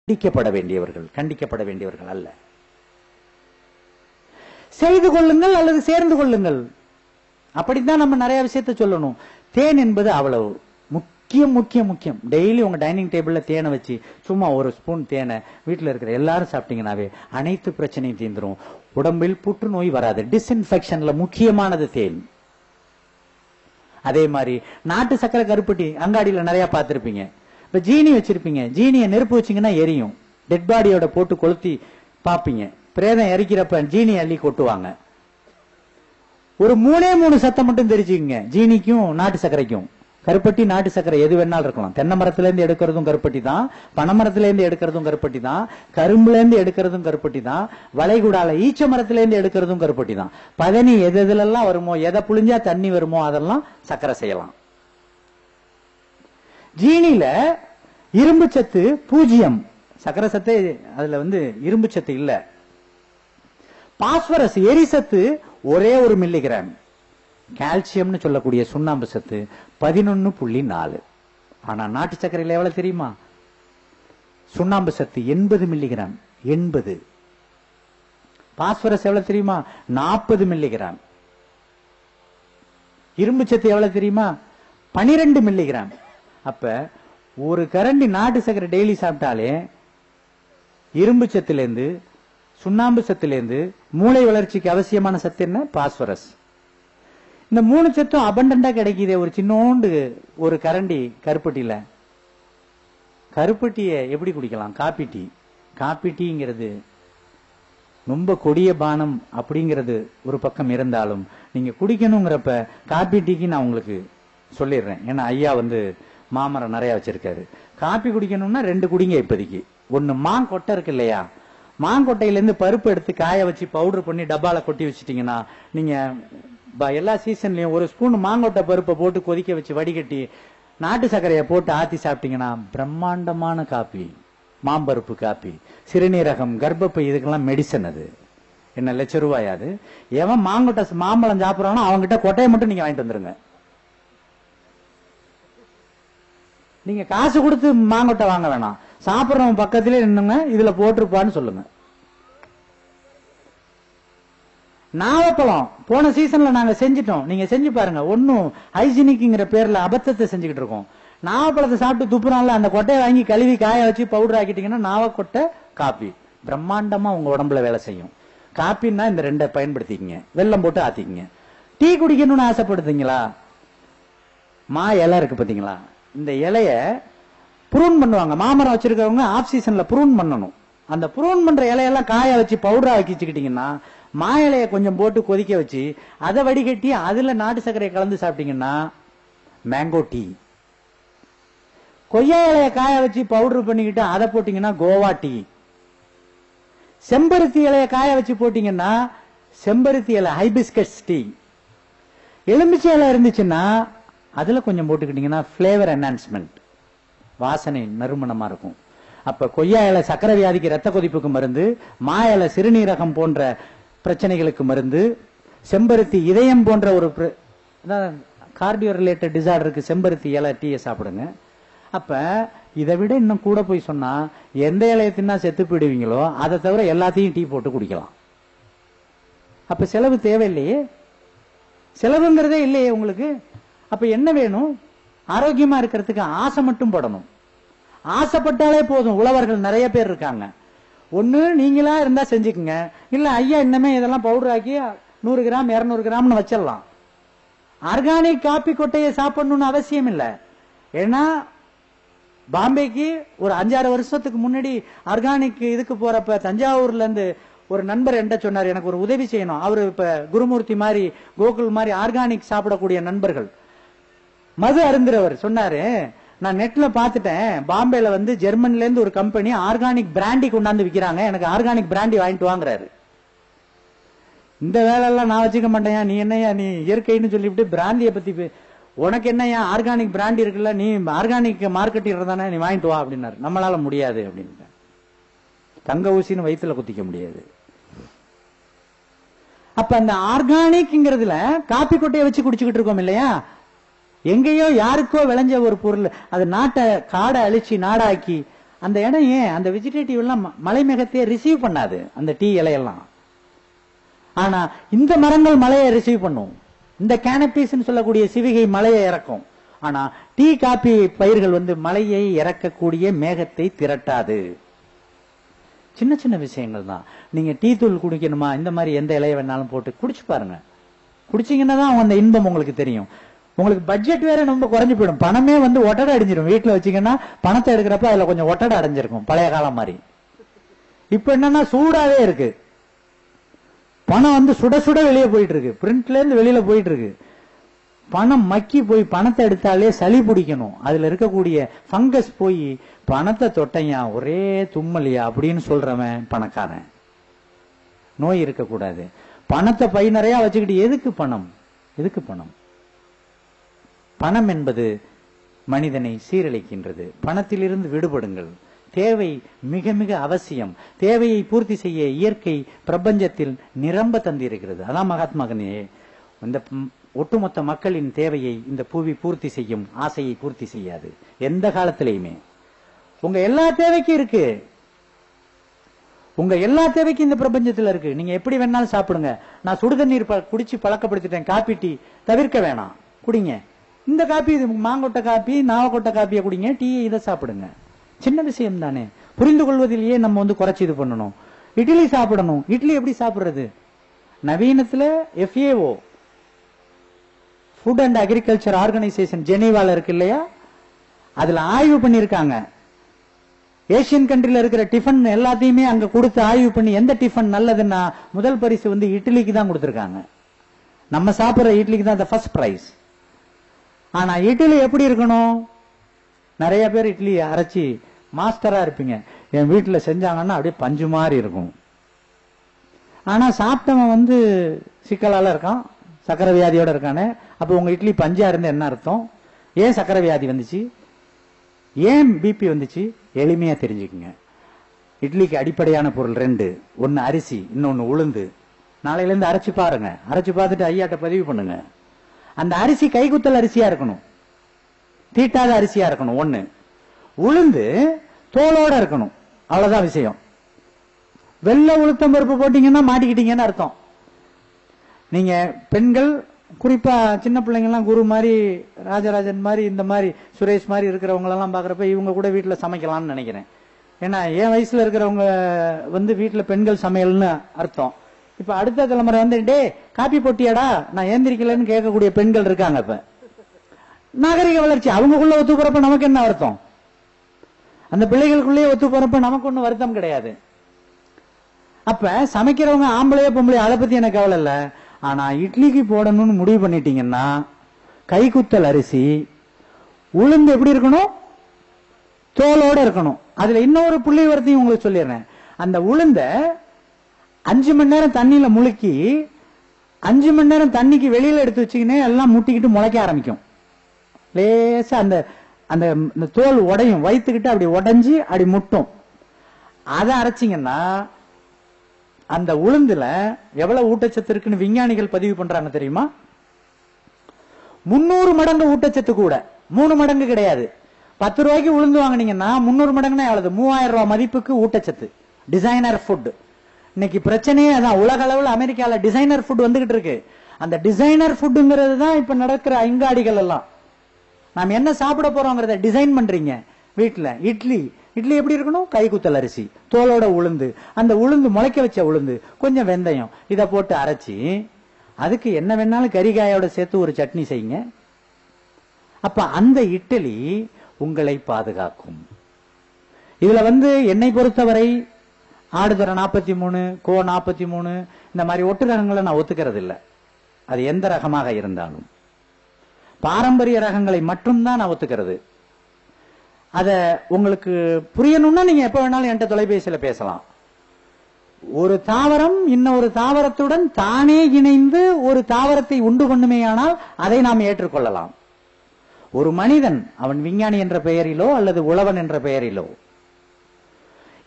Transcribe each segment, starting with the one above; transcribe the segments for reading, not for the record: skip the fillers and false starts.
கண்டிக்கப்பட வேண்டியவர்கள் அல்ல. செய்து கொள்ளுங்கள் அல்லது சேர்ந்து கொள்ளுங்கள், அப்படித்தான் நம்ம நிறைய விஷயத்தை சொல்லணும். தேன் என்பது அவ்வளவு முக்கியம் முக்கியம் முக்கியம். டெய்லி உங்க டைனிங் டேபிள்ல தேனை வச்சு சும்மா ஒரு ஸ்பூன் தேனை வீட்டில் இருக்கிற எல்லாரும் சாப்பிட்டீங்கன்னாவே அனைத்து பிரச்சனையும் தீர்ந்துரும். உடம்பில் புற்றுநோய் வராது. டிஸ்இன்ஃபெக்ஷன்ல முக்கியமானது தேன். அதே மாதிரி நாட்டு சக்கரை கருப்பட்டி அங்காடியில நிறைய பார்த்திருப்பீங்க. இப்ப ஜீனி வச்சிருப்பீங்க, ஜீனியை நெருப்பு வச்சீங்கன்னா எரியும். டெட் பாடியோட போட்டு கொளுத்தி பாப்பீங்க. பிரேதம் எரிக்கிறப்ப ஜீனி அள்ளி கொட்டுவாங்க. ஒரு 3 சத்தம் மட்டும் தெரிஞ்சுக்கங்க, ஜீனிக்கும் நாட்டு சர்க்கரைக்கும். கருப்பட்டி நாட்டு சர்க்கரை எது வேணாலும் இருக்கலாம். தென்னை மரத்துல இருந்து எடுக்கிறதும் கருப்பட்டி தான், பனைமரத்துல இருந்து எடுக்கிறதும் கருப்பட்டி தான், கரும்புல இருந்து எடுக்கிறதும் கருப்பட்டி தான், வளைகுடால ஈச்ச மரத்துல இருந்து எடுக்கிறதும் கருப்பட்டி தான். பதனி எது எதுலாம் வருமோ, எதை புளிஞ்சா தண்ணி வருமோ அதெல்லாம் சர்க்கரை செய்யலாம். ஜீனில இரும்பு சத்து 0, சக்கரை சத்து அதுல இரும்பு சத்து இல்ல. பாஸ்பரஸ் எரிசத்து ஒரே 1 மில்லிகிராம். கால்சியம்னு சொல்லக்கூடிய சுண்ணாம்பு சத்து 11.4. ஆனா நாட்டு சர்க்கரையில் எவ்வளவு தெரியுமா? சுண்ணாம்பு சத்து 80 மில்லிகிராம். 80. பாஸ்பரஸ் எவ்வளவு தெரியுமா? 40 மில்லிகிராம். இரும்பு சத்து எவ்வளவு தெரியுமா? 12 மில்லிகிராம். அப்ப ஒரு கரண்டி நாட்டு சர்க்கரை டெய்லி சாப்பிட்டாலே இரும்பு சத்திலிருந்து, சுண்ணாம்பு சத்திலிருந்து மூளை வளர்ச்சிக்கு அவசியமான சத்து என்ன? பாஸ்பரஸ். இந்த 3 சத்தும் அபண்டண்டா கிடைக்குதே ஒரு சின்னோண்டு ஒரு கரண்டி கருப்பட்டியில. கருப்பட்டியை எப்படி குடிக்கலாம்? Coffee tea. காப்பி டீங்கிறது ரொம்ப கொடிய பானம் அப்படிங்கிறது ஒரு பக்கம் இருந்தாலும் நீங்க குடிக்கணுங்கிறப்ப காப்பி டீக்கு நான் உங்களுக்கு சொல்லிடுறேன். ஏன்னா ஐயா மாமரம் நிறைய வச்சிருக்காரு. காப்பி குடிக்கணும்னா 2 குடிங்க இப்போதைக்கு. ஒன்னு மாங்கொட்டை இருக்கு இல்லையா, மாங்கொட்டையில இருந்து பருப்பு எடுத்து காய வச்சு பவுடர் பண்ணி டப்பால கொட்டி வச்சுட்டீங்கன்னா, நீங்க எல்லா சீசன்லயும் ஒரு ஸ்பூன் மாங்கொட்டை பருப்பை போட்டு கொதிக்க வச்சு வடிகட்டி நாட்டு சர்க்கரையை போட்டு ஆத்தி சாப்பிட்டீங்கன்னா பிரம்மாண்டமான காப்பி. மாம்பருப்பு காப்பி, சிறுநீரகம், கர்ப்பப்பை, இதுக்கெல்லாம் மெடிசன். அது என்ன ₹1,00,000 எவன் மாம்பழம் சாப்பிடறானோ அவங்ககிட்ட கொட்டையை மட்டும் நீங்க வாங்கிட்டு வந்துருங்க. நீங்க காசு கொடுத்து மாங்கொட்டை வாங்க வேணாம், சாப்பிடுறவன் பக்கத்திலே நின்னுங்க, இதுல போட்டிருப்பான்னு சொல்லுங்க. நாவப்பழம் போன சீசன்ல நாங்க செஞ்சிட்டோம், நீங்க செஞ்சு பாருங்க. ஒன்னும் ஹைஜீனிக்ங்கிற பேர்ல அபத்தத்தை செஞ்சுக்கிட்டு இருக்கோம். நாவப்பழத்தை சாப்பிட்டு துப்புறான்ல, அந்த கொட்டையை வாங்கி கழுவி காய வச்சு பவுடர் ஆக்கிட்டீங்கன்னா நாவக்கொட்டை காப்பி பிரம்மாண்டமா உங்க உடம்புல வேலை செய்யும். காப்பின்னா இந்த 2 பயன்படுத்திக்கங்க. வெல்லம் போட்டு ஆத்திக்கங்க. டீ குடிக்கணும்னு ஆசைப்படுத்தீங்களா? மா இலை இருக்கு பாத்தீங்களா, இந்த இலைய புரூன் பண்ணுவாங்க. மாமரம் வச்சிருக்கவங்க ஆஃப் சீசன்ல புரூன் பண்ணணும். அந்த புரூன் பண்ற இலையெல்லாம் காய வச்சு பவுடரா ஆக்கி வச்சுக்கிட்டீங்கன்னா, மா இலைய கொஞ்சம் போட்டு கொதிக்க வச்சு அதை வடிகட்டி அதுல நாட்டு சர்க்கரையை கலந்து சாப்பிட்டீங்கன்னா மேங்கோ டீ. கொய்யா இலைய காய வச்சு பவுடர் பண்ணிக்கிட்டு அதை போட்டீங்கன்னா கோவா டீ. செம்பருத்தி இலைய காய வச்சு போட்டீங்கன்னா செம்பருத்தி இலை ஹைபிஸ்கஸ் டீ. எலுமிச்சை இலை இருந்துச்சுன்னா அதுல கொஞ்சம் போட்டுக்கிட்டீங்கன்னா பிளேவர் என்ஹான்ஸ்மெண்ட், வாசனை நறுமணமா இருக்கும். அப்ப கொய்யா இலை சக்கரை வியாதிக்கு ரத்த கொதிப்புக்கு மருந்து, மா இலை சிறுநீரகம் போன்ற பிரச்சனைகளுக்கு மருந்து, செம்பருத்தி இதயம் போன்ற ஒரு கார்டியோ ரிலேட்டட் டிசார்டருக்கு செம்பருத்தி இலை டீயை சாப்பிடுங்க. அப்ப இதை விட இன்னும் கூட போய் சொன்னா, எந்த இலையை தின்னா செத்து போயிடுவீங்களோ அதை தவிர எல்லாத்தையும் டீ போட்டு குடிக்கலாம். அப்ப செலவு தேவையில்லையே, செலவுங்கிறதே இல்லையே உங்களுக்கு. அப்ப என்ன வேணும்? ஆரோக்கியமா இருக்கிறதுக்கு ஆசை மட்டும் படணும். ஆசைப்பட்டாலே போதும். உழவர்கள் நிறைய பேர் இருக்காங்க. ஒண்ணு நீங்களா இருந்தா செஞ்சுக்குங்க, இல்ல ஐயா இன்னமே இதெல்லாம் பவுடர் ஆக்கி 100 கிராம் 200 கிராம்னு வச்சிடலாம். ஆர்கானிக் காப்பி கொட்டையை சாப்பிடணும்னு அவசியம் இல்லை. ஏன்னா பாம்பேக்கு ஒரு 5-6 வருஷத்துக்கு முன்னாடி ஆர்கானிக் இதுக்கு போறப்ப தஞ்சாவூர்ல இருந்து ஒரு நண்பர் என்கிட்ட சொன்னார், எனக்கு ஒரு உதவி செய்யணும். அவரு இப்ப குருமூர்த்தி மாதிரி கோகுல் மாதிரி ஆர்கானிக் சாப்பிடக்கூடிய நண்பர்கள், மது அருந்துறவர் சொன்னாரு, நான் நெட்ல பாத்துட்டேன், பாம்பேல ஜெர்மன்ல இருந்து ஒரு கம்பெனி ஆர்கானிக் பிராண்டி கொண்டாந்து விக்கிறாங்க, எனக்கு ஆர்கானிக் பிராண்டி வாங்கிட்டு வாங்குறாரு. இந்த வேலை எல்லாம் நான் வச்சுக்க மாட்டேன். நீ என்னையா நீ இயற்கைன்னு சொல்லிவிட்டு பிராண்டியை பத்தி உனக்கு என்னையா ஆர்கானிக் பிராண்டி இருக்குல்ல, நீ ஆர்கானிக் மார்க்கெட் தானே, நீ வாங்கிட்டு வா அப்படின்னாரு. நம்மளால முடியாது அப்படின்னு. தங்க ஊசின்னு வயிற்றுல குத்திக்க முடியாது. அப்ப அந்த ஆர்கானிக்ங்கிறதுல காப்பி கொட்டையை வச்சு குடிச்சுக்கிட்டு இருக்கோம் இல்லையா, எங்கேயோ யாருக்கோ விளைஞ்ச ஒரு பொருள், அது நாட்டை காடை அழிச்சு நாடாக்கி அந்த இடம் ஏன் அந்த வெஜிடேட்டிவ் எல்லாம் மலை மேகத்தையே ரிசீவ் பண்ணாது, அந்த டீ இலையெல்லாம். ஆனா இந்த மரங்கள் மலையை ரிசீவ் பண்ணும். இந்த கேனபீஸ் சொல்லக்கூடிய சிவிகை மலையை இறக்கும். ஆனா டீ காபி பயிர்கள் மலையை இறக்கக்கூடிய மேகத்தை திரட்டாது. சின்ன சின்ன விஷயங்கள் தான். நீங்க டீ தூள் குடிக்கணுமா, இந்த மாதிரி எந்த இலையை வேணாலும் போட்டு குடிச்சு பாருங்க. குடிச்சீங்கன்னா தான் அந்த இன்பம் உங்களுக்கு தெரியும். உங்களுக்கு பட்ஜெட் வேற ரொம்ப குறைஞ்சு போயிடும். பணமே ஒட்டடை அடைஞ்சிடும். வீட்டுல வச்சீங்கன்னா பணத்தை எடுக்கிறப்ப அதுல கொஞ்சம் ஒட்டடை அடைஞ்சிருக்கும், பழைய காலம் மாதிரி. இப்ப என்னன்னா சூடாவே இருக்கு. பணம் சுட சுட வெளியே போயிட்டு இருக்கு, பிரிண்ட்ல இருந்து வெளியில போயிட்டு இருக்கு. பணம் மக்கி போய் பணத்தை எடுத்தாலே சளி பிடிக்கணும். அதுல இருக்கக்கூடிய பங்கஸ் போய் பணத்தை தொட்டையா ஒரே தும்மலியா அப்படின்னு சொல்றவன் பணக்காரன். நோய் இருக்கக்கூடாது. பணத்தை பை நிறைய வச்சுக்கிட்டு எதுக்கு பணம், எதுக்கு பணம்? பணம் என்பது மனிதனை சீரழிக்கின்றது. பணத்திலிருந்து விடுபடுங்கள். தேவை மிக மிக அவசியம். தேவையை பூர்த்தி செய்ய இயற்கை பிரபஞ்சத்தில் நிரம்ப தந்திருக்கிறது. அதான் மகாத்மா காந்தி, இந்த ஒட்டுமொத்த மக்களின் தேவையை இந்த புவி பூர்த்தி செய்யும், ஆசையை பூர்த்தி செய்யாது எந்த காலத்திலையுமே. உங்க எல்லா தேவைக்கும் இருக்கு, உங்க எல்லா தேவைக்கும் இந்த பிரபஞ்சத்தில் இருக்கு. நீங்க எப்படி வேணாலும் சாப்பிடுங்க. நான் சுடுதண்ணீர் குடிச்சு பழக்கப்படுத்திட்டேன், காப்பி டீ தவிர்க்க வேணாம், குடிங்க. இந்த காப்பி மாங்கொட்டை காப்பி, நாவக்கொட்டை காப்பியை குடிங்க, டீயை இதை சாப்பிடுங்க. சின்ன விஷயம் தானே. புரிந்து கொள்வதிலேயே நம்ம குறைச்சி இது பண்ணணும். இட்லி சாப்பிடணும். இட்லி எப்படி சாப்பிடுறது? நவீனத்துல FAO, food and agriculture organisation, ஜெனீவால இருக்கு இல்லையா, அதுல ஆய்வு பண்ணிருக்காங்க. ஏசியன் கண்ட்ரில இருக்கிற டிஃபன் எல்லாத்தையுமே அங்க கொடுத்து ஆய்வு பண்ணி எந்த டிஃபன் நல்லதுன்னா முதல் பரிசு இட்லிக்கு தான் கொடுத்திருக்காங்க. நம்ம சாப்பிடுற இட்லிக்கு தான் ஃபர்ஸ்ட் பிரைஸ். ஆனா இட்லி எப்படி இருக்கணும்? நிறைய பேர் இட்லி அரைச்சி மாஸ்டரா இருப்பீங்க. என் வீட்டுல செஞ்சாங்கன்னா அப்படியே பஞ்சு மாதிரி இருக்கும். ஆனா சாப்பிட்டவன் சிக்கலால இருக்கான், சக்கரை வியாதியோட இருக்கானே. அப்ப உங்க இட்லி பஞ்சா இருந்து என்ன அர்த்தம்? ஏன் சக்கரை வியாதி வந்துச்சு, ஏன் பிபி வந்துச்சு? எளிமையா தெரிஞ்சுக்குங்க. இட்லிக்கு அடிப்படையான பொருள் 2. ஒன்னு அரிசி, இன்னொன்னு உளுந்து. நாளையில இருந்து அரைச்சு பாருங்க. அரைச்சு பார்த்துட்டு ஐயாட்ட பதிவு பண்ணுங்க. அந்த அரிசி கைக்குத்தல் அரிசியா இருக்கணும், தீட்டாத அரிசியா இருக்கணும். ஒண்ணு. உளுந்து தோலோட இருக்கணும். அவ்வளவுதான் விஷயம். வெள்ளை உளுத்தம் பருப்பு போட்டீங்கன்னா மாட்டிக்கிட்டீங்கன்னு அர்த்தம். நீங்க பெண்கள், குறிப்பா சின்ன பிள்ளைங்க எல்லாம் குரு மாதிரி, ராஜராஜன் மாதிரி, இந்த மாதிரி சுரேஷ் மாதிரி இருக்கிறவங்க எல்லாம் பாக்குறப்ப இவங்க கூட வீட்டுல சமைக்கலாம்னு நினைக்கிறேன். ஏன்னா என் வயசுல இருக்கிறவங்க வீட்டுல பெண்கள் சமையல்னு அர்த்தம். இப்ப அடுத்த தலைமுறை டே காப்பி போட்டியாடா, நான் ஏந்திரிக்கலன்னு கேட்கக்கூடிய பெண்கள் இருக்காங்க. இப்ப நாகரிக வளர்ச்சி. அவங்களுக்குள்ள ஒத்து போறப்ப நமக்கு என்ன வருத்தம்? அந்த பிள்ளைகளுக்குள்ளேயே ஒத்து போறப்ப நமக்கு ஒன்னும் வருத்தம் கிடையாது. அப்ப சமைக்கிறவங்க ஆம்பளையோ பொம்பளையோ அதை பத்தி எனக்கு கவலை இல்ல. ஆனா இட்லிக்கு போடணும்னு முடிவு பண்ணிட்டீங்கன்னா கைக்குத்தல் அரிசி, உளுந்து எப்படி இருக்கணும்? தோலோட இருக்கணும். அதுல இன்னொரு புள்ளி வரத்தையும் உங்களுக்கு சொல்லிடுறேன். அந்த உளுந்த 5 மணி நேரம் தண்ணியில முழுக்கி 5 மணி நேரம் தண்ணிக்கு வெளியில எடுத்து வச்சுக்கினே எல்லாம் முட்டிக்கிட்டு முளைக்க ஆரம்பிக்கும். லேசா அந்த அந்த தோல் உடையும், வயிற்றுக்கிட்டு அப்படி உடைஞ்சு அப்படி முட்டும். அதை அரைச்சிங்கன்னா அந்த உளுந்துல எவ்வளவு ஊட்டச்சத்து இருக்குன்னு விஞ்ஞானிகள் பதிவு பண்றாங்க தெரியுமா? 300 மடங்கு ஊட்டச்சத்து கூட. 3 மடங்கு கிடையாது. 10 ரூபாய்க்கு உளுந்து வாங்கினீங்கன்னா 300 மடங்குன்னா எவ்வளவு? 3000 ரூபாய் மதிப்புக்கு ஊட்டச்சத்து. Designer food. இன்னைக்கு பிரச்சனையே அதான். உலக அளவில் அமெரிக்கால டிசைனர் ஃபுட் வந்துகிட்டு இருக்கு. அந்த டிசைனர் ஃபுட்டுங்கிறது தான் இப்ப நடக்கிற ஐங்காடிகள் எல்லாம். நாம் என்ன சாப்பிட போறோங்கிறத டிசைன் பண்றீங்க வீட்டுல. இட்லி, இட்லி எப்படி இருக்கணும்? கைக்குத்தல் அரிசி, தோலோட உளுந்து, அந்த உளுந்து முளைக்க வச்ச உளுந்து, கொஞ்சம் வெந்தயம், இத போட்டு அரைச்சி அதுக்கு என்ன வேணாலும் கறிகாயோட சேர்த்து ஒரு சட்னி செய்யுங்க. அப்ப அந்த இட்லி உங்களை பாதுகாக்கும். இதுல என்னை பொறுத்தவரை ஆடுதுறை 43, கோ 43 இந்த மாதிரி ஒட்டு ரகங்களை நான் ஒத்துக்கிறது இல்லை. அது எந்த ரகமாக இருந்தாலும் பாரம்பரிய ரகங்களை மட்டும்தான் நான் ஒத்துக்கிறது. அத உங்களுக்கு புரியணும்னா நீங்க எப்ப வேணாலும் என்கிட்ட தொலைபேசியில பேசலாம். ஒரு தாவரம் இன்னொரு தாவரத்துடன் தானே இணைந்து ஒரு தாவரத்தை உண்டு பண்ணுமேயானால் அதை நாம் ஏற்றுக்கொள்ளலாம். ஒரு மனிதன், அவன் விஞ்ஞானி என்ற பெயரிலோ அல்லது உழவன் என்ற பெயரிலோ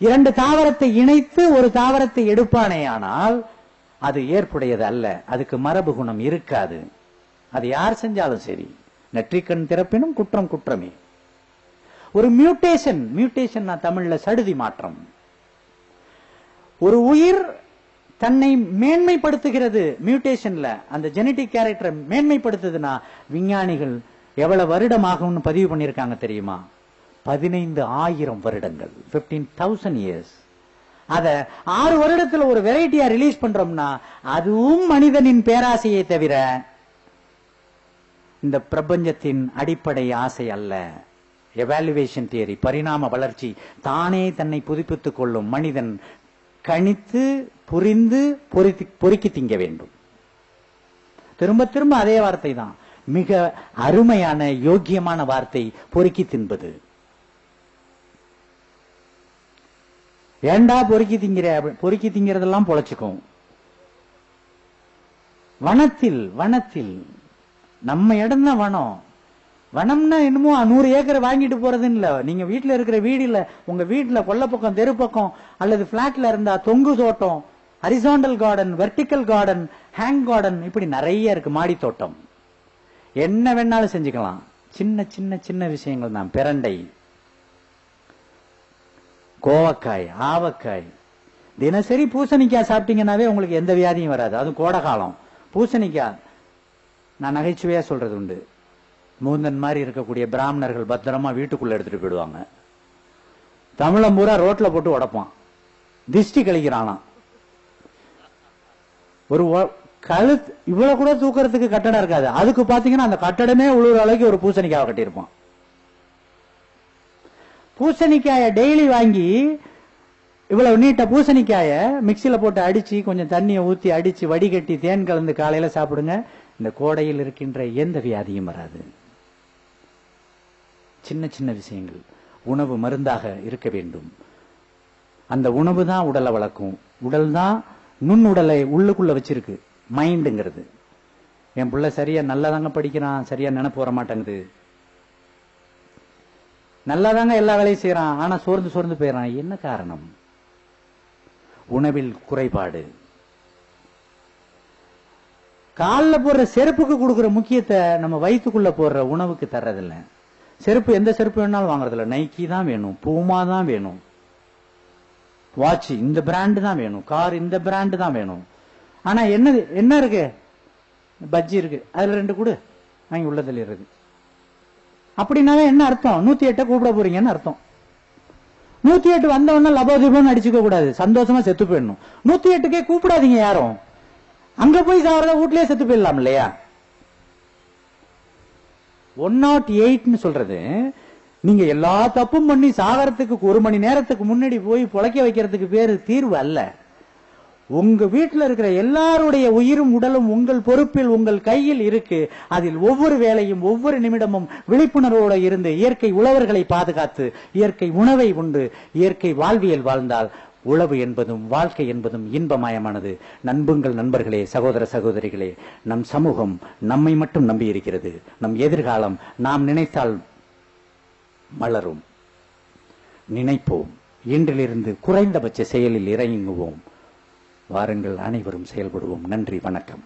2 தாவரத்தை இணைத்து ஒரு தாவரத்தை எடுப்பானேயானால் அது ஏற்புடையது அல்ல. அதுக்கு மரபு குணம் இருக்காது. அது யார் செஞ்சாலும் சரி. நெற்றிக்கண் திறப்பினும் குற்றம் குற்றமே. ஒரு மியூட்டேஷன் தமிழ்ல சடுதி மாற்றம். ஒரு உயிர் தன்னை மேன்மைப்படுத்துகிறது மியூட்டேஷன்ல, அந்த ஜெனடிக் கேரக்டரை மேன்மைப்படுத்துதுன்னா விஞ்ஞானிகள் எவ்வளவு வருடம் ஆகும்னு பதிவு பண்ணிருக்காங்க தெரியுமா? 15,000 வருடங்கள், 15,000 years. அத 6 வருடத்துல ஒரு வெரைட்டியா ரிலீஸ் பண்றோம்னா அதுவும் மனிதனின் பேராசையை தவிர இந்த பிரபஞ்சத்தின் அடிப்படை ஆசை அல்ல. எவாலுவேஷன் தியரி, பரிணாம வளர்ச்சி, தானே தன்னை புதுப்பித்துக் கொள்ளும். மனிதன் கணித்து புரிந்து பொறுக்கி திங்க வேண்டும். திரும்ப திரும்ப அதே வார்த்தை தான், மிக அருமையான யோக்கியமான வார்த்தை, பொறுக்கி தின்பது. ஏண்டா பொறுக்கி திங்கிற? பொறுக்கி திங்கிறதெல்லாம் பொழைச்சுக்கும். வனத்தில் நம்ம இடம் தான் வனம். வனம்னா என்னமோ 100 ஏக்கர் வாங்கிட்டு போறதுன்னு இல்ல. நீங்க வீட்டுல இருக்கிற வீடு இல்ல, உங்க வீட்டுல கொல்லப்பக்கம், தெரு பக்கம் அல்லது பிளாட்ல இருந்தா தொங்கு தோட்டம், horizontal garden, vertical garden, hang garden, இப்படி நிறைய இருக்கு. மாடி தோட்டம் என்ன வேணாலும் செஞ்சுக்கலாம். சின்ன சின்ன சின்ன விஷயங்கள் தான். பிரண்டை, கோவக்காய், ஆவக்காய், தினசரி பூசணிக்காய் சாப்பிட்டீங்கன்னாவே உங்களுக்கு எந்த வியாதியும் வராது. அதுவும் கோடை காலம். பூசணிக்காய் நான் நகைச்சுவையா சொல்றது உண்டு. மூந்தன் மாதிரி இருக்கக்கூடிய பிராமணர்கள் பத்திரமா வீட்டுக்குள்ள எடுத்துட்டு போயிடுவாங்க. தமிழம் பூரா ரோட்ல போட்டு உடைப்பான், திஷ்டி கழிக்கிறானா. ஒரு கழுத்து இவ்வளவு கூட தூக்குறதுக்கு கட்டடம் இருக்காது, அதுக்கு பாத்தீங்கன்னா அந்த கட்டடமே உழுவுற அளவுக்கு ஒரு பூசணிக்காவை கட்டியிருப்பான். பூசணிக்காய டெய்லி வாங்கி இவ்வளவு நீட்ட பூசணிக்காய மிக்சியில போட்டு அடிச்சு கொஞ்சம் தண்ணியை ஊத்தி அடிச்சு வடிகட்டி தேன் கலந்து காலையில சாப்பிடுங்க. இந்த கோடையில் இருக்கின்ற எந்த வியாதியும் வராது. சின்ன சின்ன விஷயங்கள். உணவு மருந்தாக இருக்க வேண்டும். அந்த உணவு தான் உடலை வளர்க்கும். உடல் தான் நுண்ணுடலை உள்ளுக்குள்ள வச்சிருக்கு, மைண்டுங்கிறது. என் பிள்ளை சரியா நல்லாதாங்க படிக்கிறான், சரியா நினைப்பு வர மாட்டேங்குது, நல்லாதாங்க எல்லா வேலையும் செய்யறான், ஆனா சோர்ந்து போயிடறான். என்ன காரணம்? உணவில் குறைபாடு. காலில் போடுற செருப்புக்கு கொடுக்கிற முக்கியத்தை நம்ம வயிற்றுக்குள்ள போடுற உணவுக்கு தர்றதில்ல. செருப்பு எந்த செருப்பு வேணாலும் வாங்குறதில்ல. நைக்கி தான் வேணும், பூமா தான் வேணும், வாட்ச் இந்த பிராண்டு தான் வேணும், கார் இந்த பிராண்டு தான் வேணும். ஆனா என்ன இருக்கு? பஜ்ஜி இருக்கு, அதுல 2 கூடு வாங்கி உள்ளதில் இருக்கு. அப்படின்னாவே என்ன அர்த்தம்? 108 கூப்பிட போறீங்கன்னு அர்த்தம். 108 வந்தவொடனே லபோதிபம் அடிச்சுக்க கூடாது, சந்தோஷமா செத்து போயிடணும். 108க்கே கூப்பிடாதீங்க யாரும். அங்க போய் சாகிறத வீட்லயே செத்து போயிடலாம் இல்லையா? 108 சொல்றது நீங்க எல்லா தப்பும் பண்ணி சாகரத்துக்கு 1 மணி நேரத்துக்கு முன்னாடி போய் பொழைக்க வைக்கிறதுக்கு பேரு தீர்வு அல்ல. உங்க வீட்டில் இருக்கிற எல்லாருடைய உயிரும் உடலும் உங்கள் பொறுப்பில், உங்கள் கையில் இருக்கு. அதில் ஒவ்வொரு வேளையும் ஒவ்வொரு நிமிடமும் விழிப்புணர்வோடு இருந்து இயற்கை உழவர்களை பாதுகாத்து இயற்கை உணவை உண்டு இயற்கை வாழ்வியல் வாழ்ந்தால் உழவு என்பதும் வாழ்க்கை என்பதும் இன்பமயமானது. நண்புங்கள் நண்பர்களே, சகோதர சகோதரிகளே, நம் சமூகம் நம்மை மட்டும் நம்பி இருக்கிறது. நம் எதிர்காலம் நாம் நினைத்தால் மலரும். நினைப்போம். இன்றிலிருந்து குறைந்தபட்ச செயலில் இறங்குவோம். வாருங்கள், அனைவரும் செயல்படுவோம். நன்றி, வணக்கம்.